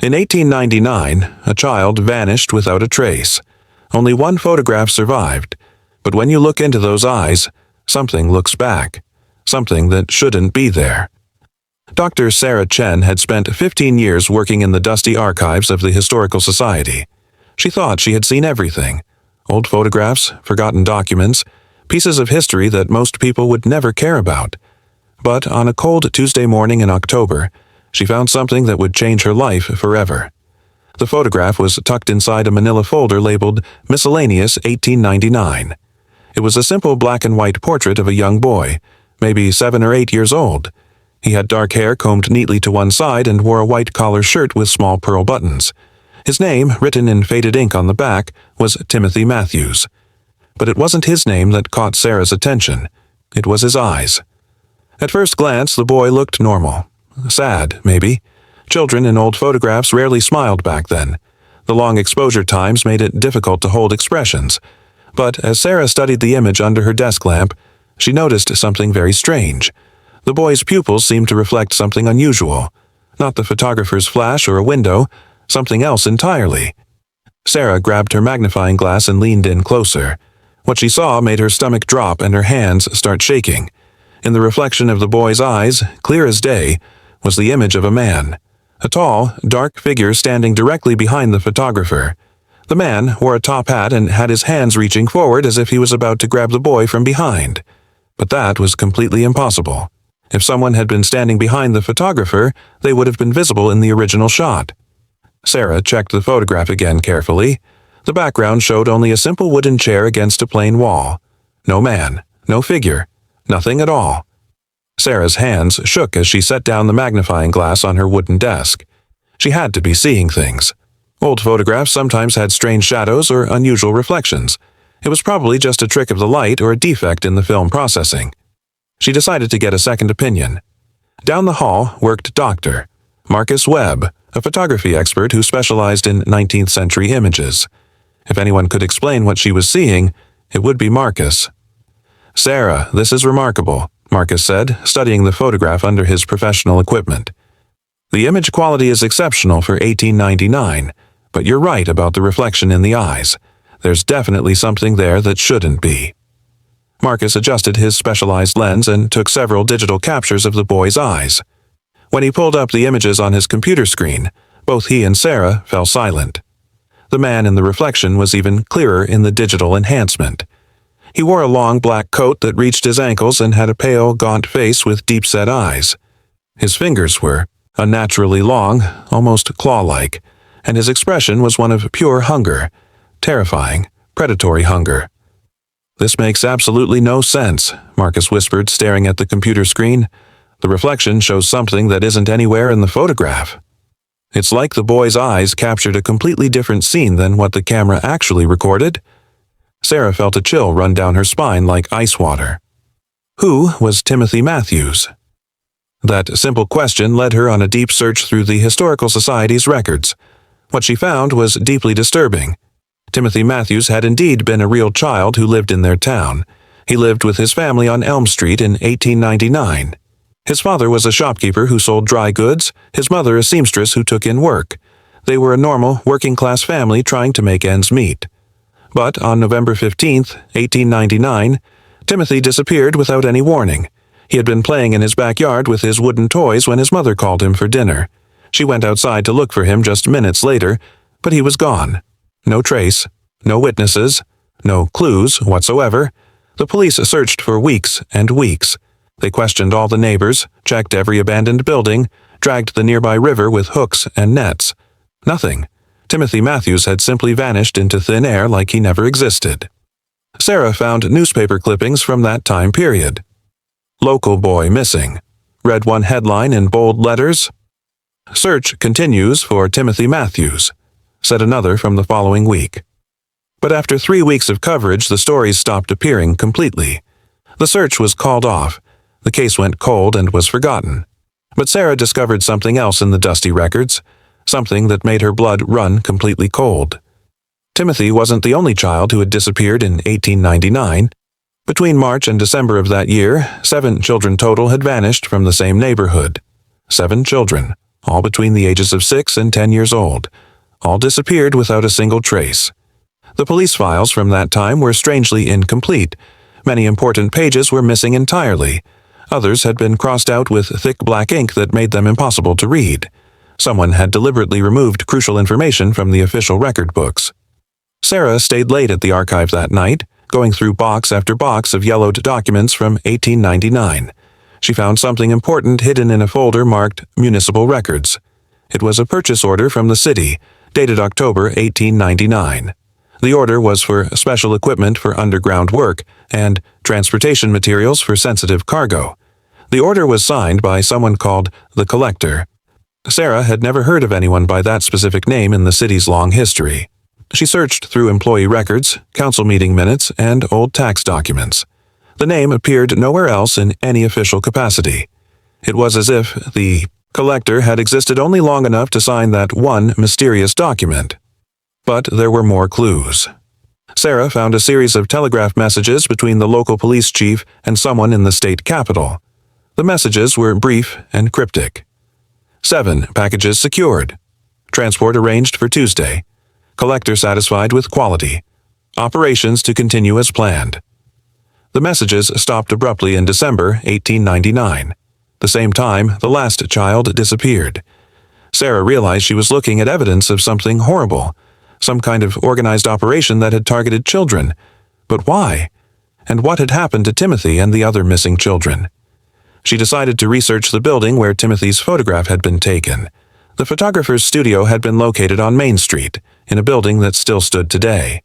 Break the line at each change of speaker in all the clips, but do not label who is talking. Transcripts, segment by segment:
In 1899, a child vanished without a trace. Only one photograph survived, but when you look into those eyes, something looks back, something that shouldn't be there. Dr. Sarah Chen had spent 15 years working in the dusty archives of the Historical Society. She thought she had seen everything: old photographs, forgotten documents, pieces of history that most people would never care about. But on a cold Tuesday morning in October, she found something that would change her life forever. The photograph was tucked inside a manila folder labeled Miscellaneous 1899. It was a simple black and white portrait of a young boy, maybe 7 or 8 years old. He had dark hair combed neatly to one side and wore a white collar shirt with small pearl buttons. His name, written in faded ink on the back, was Timothy Matthews. But it wasn't his name that caught Sarah's attention. It was his eyes. At first glance, the boy looked normal. Sad, maybe. Children in old photographs rarely smiled back then. The long exposure times made it difficult to hold expressions. But as Sarah studied the image under her desk lamp, she noticed something very strange. The boy's pupils seemed to reflect something unusual. Not the photographer's flash or a window, something else entirely. Sarah grabbed her magnifying glass and leaned in closer. What she saw made her stomach drop and her hands start shaking. In the reflection of the boy's eyes, clear as day, was the image of a man. A tall, dark figure standing directly behind the photographer. The man wore a top hat and had his hands reaching forward as if he was about to grab the boy from behind. But that was completely impossible. If someone had been standing behind the photographer, they would have been visible in the original shot. Sarah checked the photograph again carefully. The background showed only a simple wooden chair against a plain wall. No man, no figure, nothing at all. Sarah's hands shook as she set down the magnifying glass on her wooden desk. She had to be seeing things. Old photographs sometimes had strange shadows or unusual reflections. It was probably just a trick of the light or a defect in the film processing. She decided to get a second opinion. Down the hall worked Dr. Marcus Webb, a photography expert who specialized in 19th century images. If anyone could explain what she was seeing, it would be Marcus. "Sarah, this is remarkable," Marcus said, studying the photograph under his professional equipment. "The image quality is exceptional for 1899, but you're right about the reflection in the eyes. There's definitely something there that shouldn't be." Marcus adjusted his specialized lens and took several digital captures of the boy's eyes. When he pulled up the images on his computer screen, both he and Sarah fell silent. The man in the reflection was even clearer in the digital enhancement. He wore a long black coat that reached his ankles and had a pale, gaunt face with deep-set eyes. His fingers were unnaturally long, almost claw-like, and his expression was one of pure hunger, terrifying, predatory hunger. "This makes absolutely no sense," Marcus whispered, staring at the computer screen. "The reflection shows something that isn't anywhere in the photograph." It's like the boy's eyes captured a completely different scene than what the camera actually recorded. Sarah felt a chill run down her spine like ice water. Who was Timothy Matthews? That simple question led her on a deep search through the Historical Society's records. What she found was deeply disturbing. Timothy Matthews had indeed been a real child who lived in their town. He lived with his family on Elm Street in 1899. His father was a shopkeeper who sold dry goods, his mother a seamstress who took in work. They were a normal, working-class family trying to make ends meet. But on November 15th, 1899, Timothy disappeared without any warning. He had been playing in his backyard with his wooden toys when his mother called him for dinner. She went outside to look for him just minutes later, but he was gone. No trace, no witnesses, no clues whatsoever. The police searched for weeks and weeks. They questioned all the neighbors, checked every abandoned building, dragged the nearby river with hooks and nets. Nothing. Timothy Matthews had simply vanished into thin air like he never existed. Sarah found newspaper clippings from that time period. "Local boy missing," read one headline in bold letters. "Search continues for Timothy Matthews," said another from the following week. But after 3 weeks of coverage, the stories stopped appearing completely. The search was called off. The case went cold and was forgotten. But Sarah discovered something else in the dusty records, something that made her blood run completely cold. Timothy wasn't the only child who had disappeared in 1899. Between March and December of that year, 7 children total had vanished from the same neighborhood. 7 children, all between the ages of 6 and 10 years old. All disappeared without a single trace. The police files from that time were strangely incomplete. Many important pages were missing entirely. Others had been crossed out with thick black ink that made them impossible to read. Someone had deliberately removed crucial information from the official record books. Sarah stayed late at the archive that night, going through box after box of yellowed documents from 1899. She found something important hidden in a folder marked Municipal Records. It was a purchase order from the city, dated October 1899. The order was for special equipment for underground work and transportation materials for sensitive cargo. The order was signed by someone called the Collector. Sarah had never heard of anyone by that specific name in the city's long history. She searched through employee records, council meeting minutes, and old tax documents. The name appeared nowhere else in any official capacity. It was as if the Collector had existed only long enough to sign that one mysterious document. But there were more clues. Sarah found a series of telegraph messages between the local police chief and someone in the state capital. The messages were brief and cryptic. 7 packages secured. Transport arranged for Tuesday. Collector satisfied with quality. Operations to continue as planned. The messages stopped abruptly in December 1899. The same time, the last child disappeared. Sarah realized she was looking at evidence of something horrible, some kind of organized operation that had targeted children. But why? And what had happened to Timothy and the other missing children? She decided to research the building where Timothy's photograph had been taken. The photographer's studio had been located on Main Street, in a building that still stood today.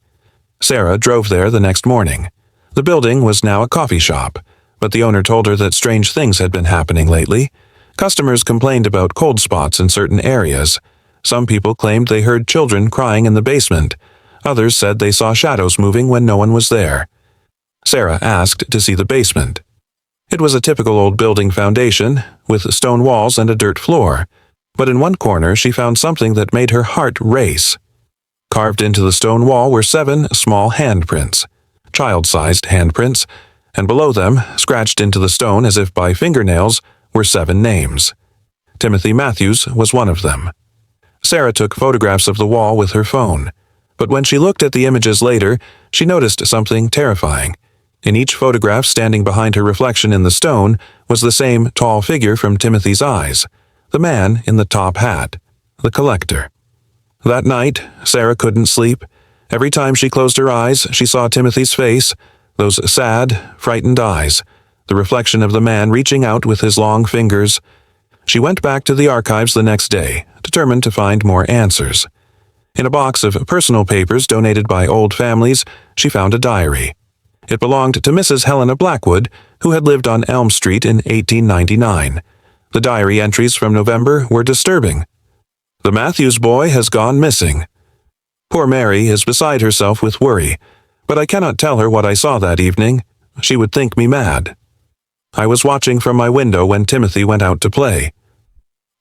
Sarah drove there the next morning. The building was now a coffee shop, but the owner told her that strange things had been happening lately. Customers complained about cold spots in certain areas. Some people claimed they heard children crying in the basement. Others said they saw shadows moving when no one was there. Sarah asked to see the basement. It was a typical old building foundation, with stone walls and a dirt floor. But in one corner she found something that made her heart race. Carved into the stone wall were 7 small handprints, child-sized handprints, and below them, scratched into the stone as if by fingernails, were 7 names. Timothy Matthews was one of them. Sarah took photographs of the wall with her phone, but when she looked at the images later, she noticed something terrifying. In each photograph, standing behind her reflection in the stone, was the same tall figure from Timothy's eyes, the man in the top hat, the Collector. That night, Sarah couldn't sleep. Every time she closed her eyes, she saw Timothy's face, those sad, frightened eyes, the reflection of the man reaching out with his long fingers. She went back to the archives the next day, determined to find more answers. In a box of personal papers donated by old families, she found a diary. It belonged to Mrs. Helena Blackwood, who had lived on Elm Street in 1899. The diary entries from November were disturbing. The Matthews boy has gone missing. Poor Mary is beside herself with worry, but I cannot tell her what I saw that evening. She would think me mad. I was watching from my window when Timothy went out to play.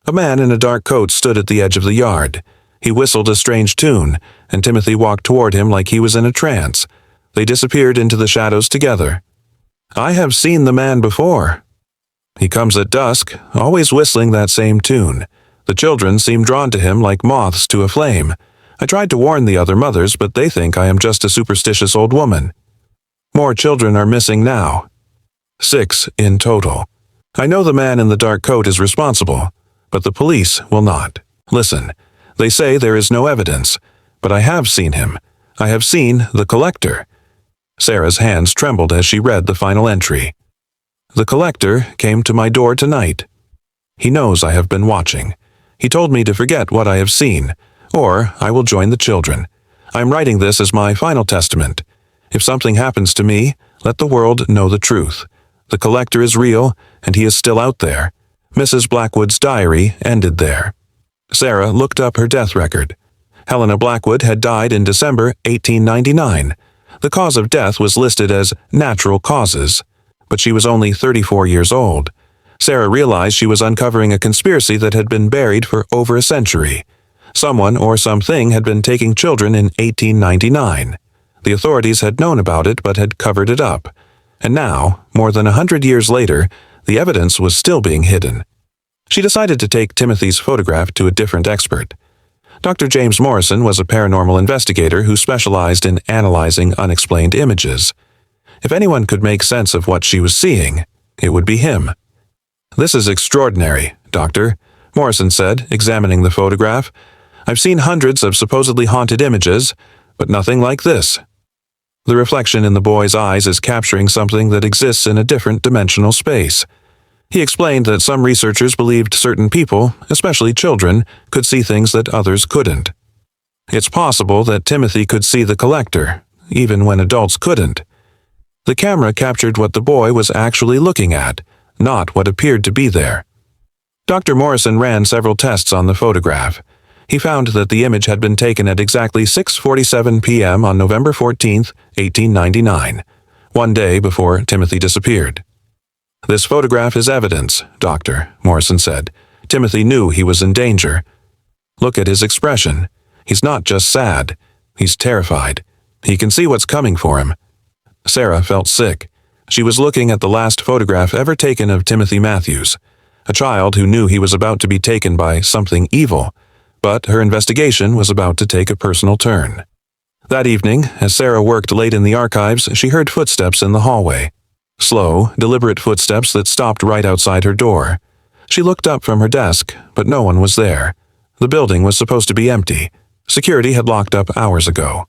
A man in a dark coat stood at the edge of the yard. He whistled a strange tune, and Timothy walked toward him like he was in a trance. They disappeared into the shadows together. I have seen the man before. He comes at dusk, always whistling that same tune. The children seem drawn to him like moths to a flame. I tried to warn the other mothers, but they think I am just a superstitious old woman. More children are missing now. 6 in total. I know the man in the dark coat is responsible, but the police will not. Listen, they say there is no evidence, but I have seen him. I have seen the Collector. Sarah's hands trembled as she read the final entry. The Collector came to my door tonight. He knows I have been watching. He told me to forget what I have seen, or I will join the children. I am writing this as my final testament. If something happens to me, let the world know the truth. The Collector is real, and he is still out there. Mrs. Blackwood's diary ended there. Sarah looked up her death record. Helena Blackwood had died in December 1899. The cause of death was listed as natural causes, but she was only 34 years old. Sarah realized she was uncovering a conspiracy that had been buried for over a century. Someone or something had been taking children in 1899. The authorities had known about it but had covered it up. And now, more than 100 years later, the evidence was still being hidden. She decided to take Timothy's photograph to a different expert. Dr. James Morrison was a paranormal investigator who specialized in analyzing unexplained images. If anyone could make sense of what she was seeing, it would be him. "This is extraordinary, Doctor," Morrison said, examining the photograph. "I've seen hundreds of supposedly haunted images, but nothing like this." The reflection in the boy's eyes is capturing something that exists in a different dimensional space. He explained that some researchers believed certain people, especially children, could see things that others couldn't. It's possible that Timothy could see the collector, even when adults couldn't. The camera captured what the boy was actually looking at, not what appeared to be there. Dr. Morrison ran several tests on the photograph. He found that the image had been taken at exactly 6:47 p.m. on November 14, 1899, one day before Timothy disappeared. "This photograph is evidence, Doctor," Morrison said. "Timothy knew he was in danger. Look at his expression. He's not just sad. He's terrified. He can see what's coming for him." Sarah felt sick. She was looking at the last photograph ever taken of Timothy Matthews, a child who knew he was about to be taken by something evil, but her investigation was about to take a personal turn. That evening, as Sarah worked late in the archives, she heard footsteps in the hallway. Slow, deliberate footsteps that stopped right outside her door. She looked up from her desk, but no one was there. The building was supposed to be empty. Security had locked up hours ago.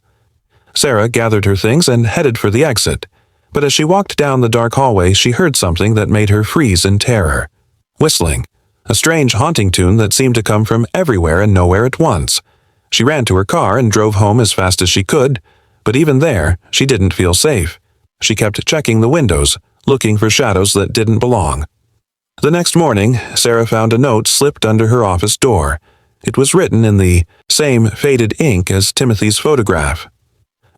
Sarah gathered her things and headed for the exit, but as she walked down the dark hallway, she heard something that made her freeze in terror. Whistling. A strange haunting tune that seemed to come from everywhere and nowhere at once. She ran to her car and drove home as fast as she could, but even there, she didn't feel safe. She kept checking the windows, looking for shadows that didn't belong. The next morning, Sarah found a note slipped under her office door. It was written in the same faded ink as Timothy's photograph.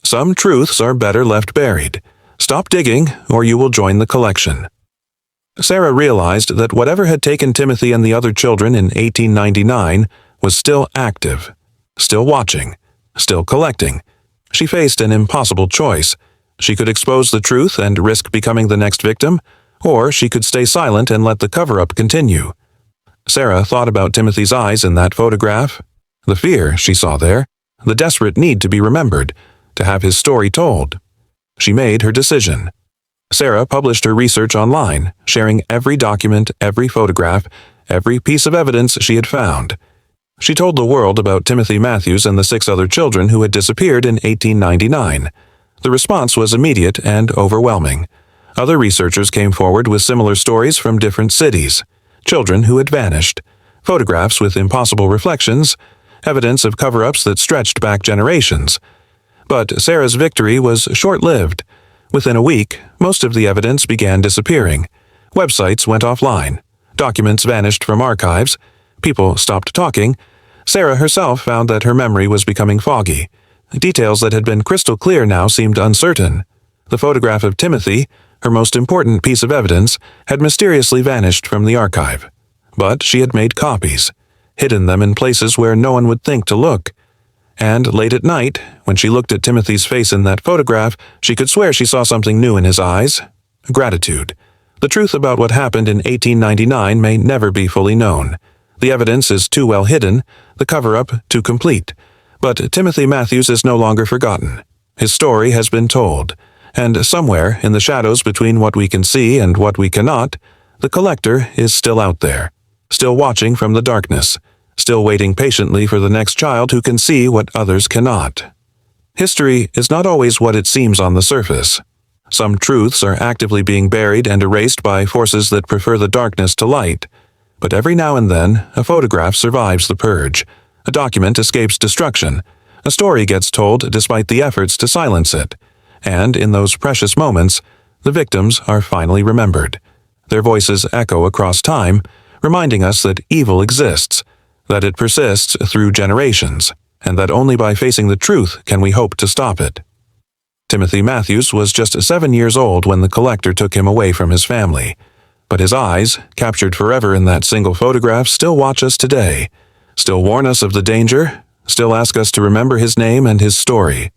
"Some truths are better left buried. Stop digging, or you will join the collection." Sarah realized that whatever had taken Timothy and the other children in 1899 was still active, still watching, still collecting. She faced an impossible choice. She could expose the truth and risk becoming the next victim, or she could stay silent and let the cover-up continue. Sarah thought about Timothy's eyes in that photograph, the fear she saw there, the desperate need to be remembered, to have his story told. She made her decision. Sarah published her research online, sharing every document, every photograph, every piece of evidence she had found. She told the world about Timothy Matthews and the 6 other children who had disappeared in 1899. The response was immediate and overwhelming. Other researchers came forward with similar stories from different cities. Children who had vanished, photographs with impossible reflections, evidence of cover-ups that stretched back generations. But Sarah's victory was short-lived. Within a week, most of the evidence began disappearing. Websites went offline. Documents vanished from archives. People stopped talking. Sarah herself found that her memory was becoming foggy. Details that had been crystal clear now seemed uncertain. The photograph of Timothy, her most important piece of evidence, had mysteriously vanished from the archive. But she had made copies, hidden them in places where no one would think to look. And late at night, when she looked at Timothy's face in that photograph, she could swear she saw something new in his eyes. Gratitude. The truth about what happened in 1899 may never be fully known. The evidence is too well hidden, the cover-up too complete. But Timothy Matthews is no longer forgotten. His story has been told, and somewhere in the shadows between what we can see and what we cannot, the collector is still out there, still watching from the darkness, still waiting patiently for the next child who can see what others cannot. History is not always what it seems on the surface. Some truths are actively being buried and erased by forces that prefer the darkness to light. But every now and then, a photograph survives the purge. A document escapes destruction. A story gets told despite the efforts to silence it. And in those precious moments, the victims are finally remembered. Their voices echo across time, reminding us that evil exists, that it persists through generations, and that only by facing the truth can we hope to stop it. Timothy Matthews was just 7 years old when the collector took him away from his family. But his eyes, captured forever in that single photograph, still watch us today, still warn us of the danger, still ask us to remember his name and his story.